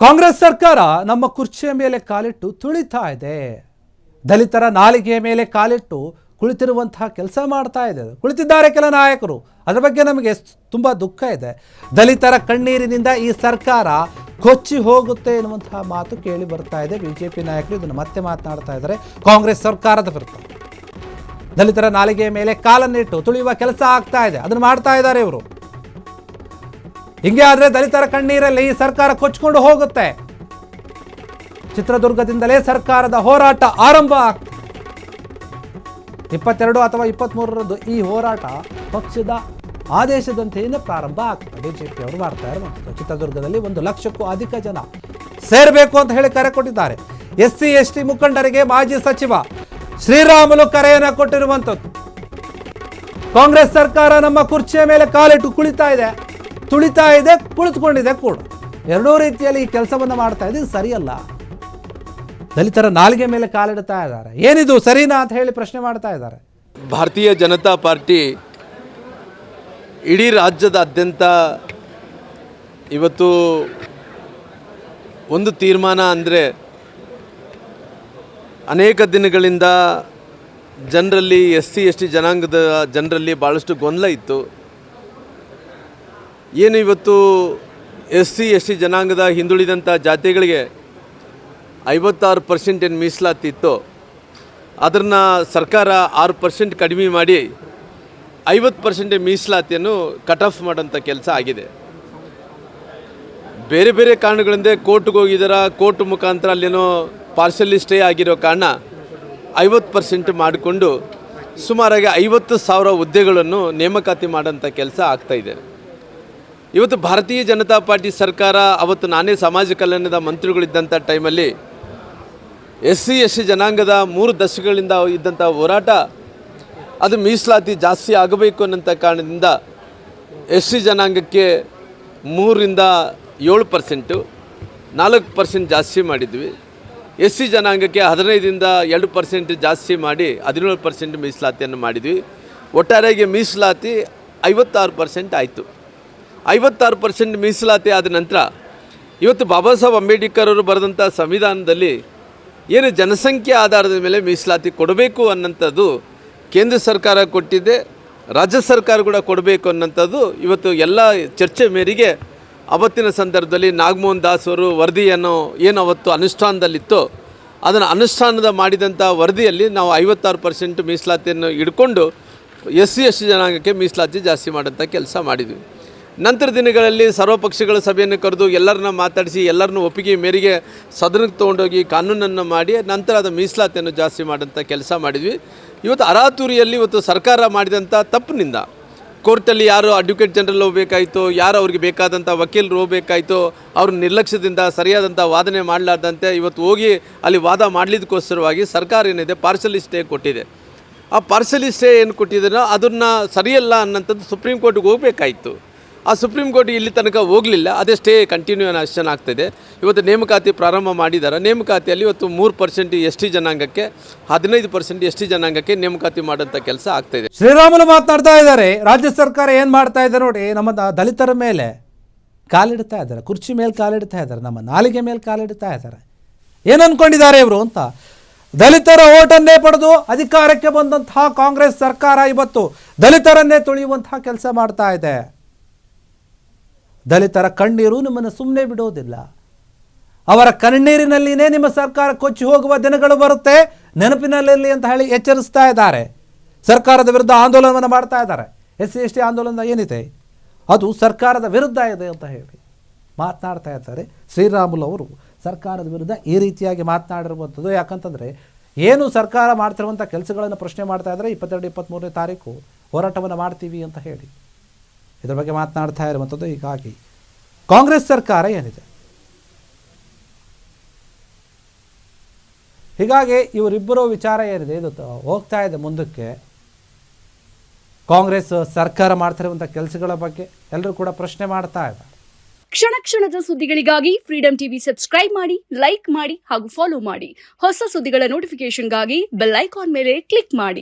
ಕಾಂಗ್ರೆಸ್ ಸರ್ಕಾರ ನಮ್ಮ ಕುರ್ಚಿಯ ಮೇಲೆ ಕಾಲಿಟ್ಟು ತುಳಿತಾ ಇದೆ. ದಲಿತರ ನಾಲಿಗೆಯ ಮೇಲೆ ಕಾಲಿಟ್ಟು ಕುಳಿತಿರುವಂತಹ ಕೆಲಸ ಮಾಡ್ತಾ ಇದೆ. ಕುಳಿತಿದ್ದಾರೆ ಕೆಲ ನಾಯಕರು. ಅದರ ಬಗ್ಗೆ ನಮಗೆ ತುಂಬಾ ದುಃಖ ಇದೆ. ದಲಿತರ ಕಣ್ಣೀರಿನಿಂದ ಈ ಸರ್ಕಾರ ಕೊಚ್ಚಿ ಹೋಗುತ್ತೆ ಎನ್ನುವಂತಹ ಮಾತು ಕೇಳಿ ಬರ್ತಾ ಇದೆ. ಬಿಜೆಪಿ ನಾಯಕರು ಇದನ್ನು ಮತ್ತೆ ಮಾತನಾಡ್ತಾ ಇದ್ದಾರೆ ಕಾಂಗ್ರೆಸ್ ಸರ್ಕಾರದ ವಿರುದ್ಧ. ದಲಿತರ ನಾಲಿಗೆಯ ಮೇಲೆ ಕಾಲನ್ನಿಟ್ಟು ತುಳಿಯುವ ಕೆಲಸ ಆಗ್ತಾ ಇದೆ, ಅದನ್ನು ಮಾಡ್ತಾ ಇದ್ದಾರೆ ಇವರು. ಹಿಂಗೆ ಆದ್ರೆ ದಲಿತರ ಕಣ್ಣೀರಲ್ಲಿ ಈ ಸರ್ಕಾರ ಕೊಚ್ಚಿಕೊಂಡು ಹೋಗುತ್ತೆ. ಚಿತ್ರದುರ್ಗದಿಂದಲೇ ಸರ್ಕಾರದ ಹೋರಾಟ ಆರಂಭ ಆಗ್ತದೆ. 22 ಅಥವಾ 23ರಂದು ಈ ಹೋರಾಟ ಪಕ್ಷದ ಆದೇಶದಂತೆಯೇ ಪ್ರಾರಂಭ ಆಗ್ತದೆ. ಬಿಜೆಪಿ ಅವರು ಮಾಡ್ತಾ ಇರುವಂಥದ್ದು. ಚಿತ್ರದುರ್ಗದಲ್ಲಿ 1 ಲಕ್ಷಕ್ಕೂ ಅಧಿಕ ಜನ ಸೇರಬೇಕು ಅಂತ ಹೇಳಿ ಕರೆ ಕೊಟ್ಟಿದ್ದಾರೆ. SC ST ಮುಖಂಡರಿಗೆ ಮಾಜಿ ಸಚಿವ ಶ್ರೀರಾಮುಲು ಕರೆಯನ್ನು ಕೊಟ್ಟಿರುವಂಥದ್ದು. ಕಾಂಗ್ರೆಸ್ ಸರ್ಕಾರ ನಮ್ಮ ಕುರ್ಚಿಯ ಮೇಲೆ ಕಾಲಿಟ್ಟು ತುಳಿತಾ ಇದೆ, ಕುಳಿತುಕೊಂಡಿದೆ ಕೂಡ. ಎರಡೂ ರೀತಿಯಲ್ಲಿ ಈ ಕೆಲಸವನ್ನು ಮಾಡ್ತಾ ಇದೆ. ಇದು ಸರಿಯಲ್ಲ. ದಲಿತರ ನಾಲಿಗೆ ಮೇಲೆ ಕಾಲಿಡ್ತಾ ಇದ್ದಾರೆ. ಏನಿದು ಸರಿನಾ ಅಂತ ಹೇಳಿ ಪ್ರಶ್ನೆ ಮಾಡ್ತಾ ಇದ್ದಾರೆ. ಭಾರತೀಯ ಜನತಾ ಪಾರ್ಟಿ ಇಡೀ ರಾಜ್ಯದಾದ್ಯಂತ ಇವತ್ತು ಒಂದು ತೀರ್ಮಾನ ಅಂದರೆ, ಅನೇಕ ದಿನಗಳಿಂದ ಜನರಲ್ಲಿ SC ST ಜನಾಂಗದ ಜನರಲ್ಲಿ ಭಾಳಷ್ಟು ಗೊಂದಲ ಇತ್ತು. ಏನು ಇವತ್ತು SC ST ಜನಾಂಗದ ಹಿಂದುಳಿದಂಥ ಜಾತಿಗಳಿಗೆ 56% ಏನು ಮೀಸಲಾತಿತ್ತು, ಅದನ್ನು ಸರ್ಕಾರ 6% ಕಡಿಮೆ ಮಾಡಿ 50% ಮೀಸಲಾತಿಯನ್ನು ಕಟ್ ಆಫ್ ಮಾಡೋಂಥ ಕೆಲಸ ಆಗಿದೆ. ಬೇರೆ ಬೇರೆ ಕಾರಣಗಳಿಂದ ಕೋರ್ಟ್ಗೆ ಹೋಗಿದ್ದಾರೆ. ಕೋರ್ಟ್ ಮುಖಾಂತರ ಅಲ್ಲೇನೋ ಪಾರ್ಷಲಿ ಸ್ಟೇ ಆಗಿರೋ ಕಾರಣ 50% ಮಾಡಿಕೊಂಡು ಸುಮಾರಾಗಿ 50,000 ಹುದ್ದೆಗಳನ್ನು ನೇಮಕಾತಿ ಮಾಡೋಂಥ ಕೆಲಸ ಆಗ್ತಾಯಿದೆ. ಇವತ್ತು ಭಾರತೀಯ ಜನತಾ ಪಾರ್ಟಿ ಸರ್ಕಾರ, ಅವತ್ತು ನಾನೇ ಸಮಾಜ ಕಲ್ಯಾಣದ ಮಂತ್ರಿಗಳಿದ್ದಂಥ ಟೈಮಲ್ಲಿ SC ST ಜನಾಂಗದ 3 ದಶಕಗಳಿಂದ ಇದ್ದಂಥ ಹೋರಾಟ, ಅದು ಮೀಸಲಾತಿ ಜಾಸ್ತಿ ಆಗಬೇಕು ಅನ್ನೋಂಥ ಕಾರಣದಿಂದ SC ಜನಾಂಗಕ್ಕೆ 3ರಿಂದ 7%, 4% ಜಾಸ್ತಿ ಮಾಡಿದ್ವಿ. SC ಜನಾಂಗಕ್ಕೆ 15ರಿಂದ 2% ಜಾಸ್ತಿ ಮಾಡಿ 17% ಮೀಸಲಾತಿಯನ್ನು ಮಾಡಿದ್ವಿ. ಒಟ್ಟಾರೆಯಾಗಿ ಮೀಸಲಾತಿ 56% ಆಯಿತು. 56% ಮೀಸಲಾತಿ ಆದ ನಂತರ ಇವತ್ತು ಬಾಬಾ ಸಾಹೇಬ್ ಅಂಬೇಡ್ಕರ್ ಅವರು ಬರೆದಂಥ ಸಂವಿಧಾನದಲ್ಲಿ ಏನು ಜನಸಂಖ್ಯೆ ಆಧಾರದ ಮೇಲೆ ಮೀಸಲಾತಿ ಕೊಡಬೇಕು ಅನ್ನೋಂಥದ್ದು ಕೇಂದ್ರ ಸರ್ಕಾರ ಕೊಟ್ಟಿದೆ, ರಾಜ್ಯ ಸರ್ಕಾರ ಕೂಡ ಕೊಡಬೇಕು ಅನ್ನೋಂಥದ್ದು ಇವತ್ತು ಎಲ್ಲ ಚರ್ಚೆ ಮೇರೆಗೆ ಅವತ್ತಿನ ಸಂದರ್ಭದಲ್ಲಿ ನಾಗಮೋಹನ್ ದಾಸ್ ಅವರು ವರದಿಯನ್ನು ಏನು ಅವತ್ತು ಅನುಷ್ಠಾನದಲ್ಲಿತ್ತೋ, ಅದನ್ನು ಅನುಷ್ಠಾನದ ಮಾಡಿದಂಥ ವರದಿಯಲ್ಲಿ ನಾವು 56% ಮೀಸಲಾತಿಯನ್ನು ಹಿಡ್ಕೊಂಡು SC ST ಜನಾಂಗಕ್ಕೆ ಮೀಸಲಾತಿ ಜಾಸ್ತಿ ಮಾಡೋಂಥ ಕೆಲಸ ಮಾಡಿದ್ವಿ. ನಂತರ ದಿನಗಳಲ್ಲಿ ಸರ್ವಪಕ್ಷಗಳ ಸಭೆಯನ್ನು ಕರೆದು ಎಲ್ಲರನ್ನ ಮಾತಾಡಿಸಿ ಎಲ್ಲರನ್ನೂ ಒಪ್ಪಿಗೆ ಮೇರೆಗೆ ಸದನಕ್ಕೆ ತೊಗೊಂಡೋಗಿ ಕಾನೂನನ್ನು ಮಾಡಿ ನಂತರ ಅದು ಮೀಸಲಾತಿಯನ್ನು ಜಾಸ್ತಿ ಮಾಡೋಂಥ ಕೆಲಸ ಮಾಡಿದ್ವಿ. ಇವತ್ತು ಅರಾತುರಿಯಲ್ಲಿ ಇವತ್ತು ಸರ್ಕಾರ ಮಾಡಿದಂಥ ತಪ್ಪಿನಿಂದ ಕೋರ್ಟಲ್ಲಿ ಯಾರು ಅಡ್ವೊಕೇಟ್ ಜನರಲ್ ಹೋಗಬೇಕಾಯಿತು, ಯಾರು ಅವ್ರಿಗೆ ಬೇಕಾದಂಥ ವಕೀಲರು ಹೋಗಬೇಕಾಯಿತು, ಅವ್ರ ನಿರ್ಲಕ್ಷ್ಯದಿಂದ ಸರಿಯಾದಂಥ ವಾದನೆ ಮಾಡಲಾರ್ದಂತೆ ಇವತ್ತು ಹೋಗಿ ಅಲ್ಲಿ ವಾದ ಮಾಡಲಿದ್ದಕ್ಕೋಸ್ಕರವಾಗಿ ಸರ್ಕಾರ ಏನಿದೆ ಪಾರ್ಷಲಿ ಸ್ಟೇ ಕೊಟ್ಟಿದೆ. ಆ ಪಾರ್ಷಲಿ ಸ್ಟೇ ಏನು ಕೊಟ್ಟಿದ್ದೀನೋ ಅದನ್ನು ಸರಿಯಲ್ಲ ಅನ್ನೋಂಥದ್ದು ಸುಪ್ರೀಂ ಕೋರ್ಟ್ಗೆ ಹೋಗಬೇಕಾಯಿತು. ಆ ಸುಪ್ರೀಂ ಕೋರ್ಟ್ ಇಲ್ಲಿ ತನಕ ಹೋಗಲಿಲ್ಲ. ಅದೇ ಸ್ಟೇ ಕಂಟಿನ್ಯೂಷನ್ ಆಗ್ತಾಯಿದೆ. ಇವತ್ತು ನೇಮಕಾತಿ ಪ್ರಾರಂಭ ಮಾಡಿದ್ದಾರೆ. ನೇಮಕಾತಿಯಲ್ಲಿ ಇವತ್ತು 3% ST ಜನಾಂಗಕ್ಕೆ, 15% ST ಜನಾಂಗಕ್ಕೆ ನೇಮಕಾತಿ ಮಾಡೋಂಥ ಕೆಲಸ ಆಗ್ತಾಯಿದೆ. ಶ್ರೀರಾಮುಲು ಮಾತನಾಡ್ತಾ ಇದ್ದಾರೆ. ರಾಜ್ಯ ಸರ್ಕಾರ ಏನು ಮಾಡ್ತಾ ಇದೆ ನೋಡಿ, ನಮ್ಮ ದಲಿತರ ಮೇಲೆ ಕಾಲಿಡ್ತಾ ಇದ್ದಾರೆ, ಕುರ್ಚಿ ಮೇಲೆ ಕಾಲಿಡ್ತಾ ಇದ್ದಾರೆ, ನಮ್ಮ ನಾಲಿಗೆ ಮೇಲೆ ಕಾಲಿಡ್ತಾ ಇದ್ದಾರೆ. ಏನು ಅಂದ್ಕೊಂಡಿದ್ದಾರೆ ಇವರು ಅಂತ. ದಲಿತರ ಓಟನ್ನೇ ಪಡೆದು ಅಧಿಕಾರಕ್ಕೆ ಬಂದಂತಹ ಕಾಂಗ್ರೆಸ್ ಸರ್ಕಾರ ಇವತ್ತು ದಲಿತರನ್ನೇ ತುಳಿಯುವಂತಹ ಕೆಲಸ ಮಾಡ್ತಾ ಇದೆ. ದಲಿತರ ಕಣ್ಣೀರು ನಿಮ್ಮನ್ನು ಸುಮ್ಮನೆ ಬಿಡೋದಿಲ್ಲ. ಅವರ ಕಣ್ಣೀರಿನಲ್ಲಿನೇ ನಿಮ್ಮ ಸರ್ಕಾರ ಕೊಚ್ಚಿ ಹೋಗುವ ದಿನಗಳು ಬರುತ್ತೆ, ನೆನಪಿನಲ್ಲಿ ಅಂತ ಹೇಳಿ ಎಚ್ಚರಿಸ್ತಾ ಇದ್ದಾರೆ. ಸರ್ಕಾರದ ವಿರುದ್ಧ ಆಂದೋಲನವನ್ನು ಮಾಡ್ತಾ ಇದ್ದಾರೆ. SC ST ಆಂದೋಲನ ಏನಿದೆ ಅದು ಸರ್ಕಾರದ ವಿರುದ್ಧ ಇದೆ ಅಂತ ಹೇಳಿ ಮಾತನಾಡ್ತಾ ಇದ್ದಾರೆ. ಶ್ರೀರಾಮುಲು ಅವರು ಸರ್ಕಾರದ ವಿರುದ್ಧ ಈ ರೀತಿಯಾಗಿ ಮಾತನಾಡಿರುವಂಥದ್ದು. ಯಾಕಂತಂದರೆ ಏನು ಸರ್ಕಾರ ಮಾಡ್ತಿರುವಂಥ ಕೆಲಸಗಳನ್ನು ಪ್ರಶ್ನೆ ಮಾಡ್ತಾ ಇದ್ದಾರೆ. 22, 23ನೇ ತಾರೀಕು ಹೋರಾಟವನ್ನು ಮಾಡ್ತೀವಿ ಅಂತ ಹೇಳಿ ಇದರ ಬಗ್ಗೆ ಮಾತನಾಡ್ತಾ ಇರುವಂಥದ್ದು. ಹೀಗಾಗಿ ಕಾಂಗ್ರೆಸ್ ಸರ್ಕಾರ ಏನಿದೆ, ಹೀಗಾಗಿ ಇವರಿಬ್ಬರು ವಿಚಾರ ಏನಿದೆ ಇದು ಹೋಗ್ತಾ ಇದೆ ಮುಂದಕ್ಕೆ. ಕಾಂಗ್ರೆಸ್ ಸರ್ಕಾರ ಮಾಡ್ತಿರುವಂಥ ಕೆಲಸಗಳ ಬಗ್ಗೆ ಎಲ್ಲರೂ ಕೂಡ ಪ್ರಶ್ನೆ ಮಾಡ್ತಾ ಇದ್ದಾರೆ. ಕ್ಷಣ ಕ್ಷಣದ ಸುದ್ದಿಗಳಿಗಾಗಿ ಫ್ರೀಡಂ ಟಿವಿ ಸಬ್ಸ್ಕ್ರೈಬ್ ಮಾಡಿ, ಲೈಕ್ ಮಾಡಿ ಹಾಗೂ ಫಾಲೋ ಮಾಡಿ. ಹೊಸ ಸುದ್ದಿಗಳ ನೋಟಿಫಿಕೇಶನ್ಗಾಗಿ ಬೆಲ್ ಐಕಾನ್ ಮೇಲೆ ಕ್ಲಿಕ್ ಮಾಡಿ.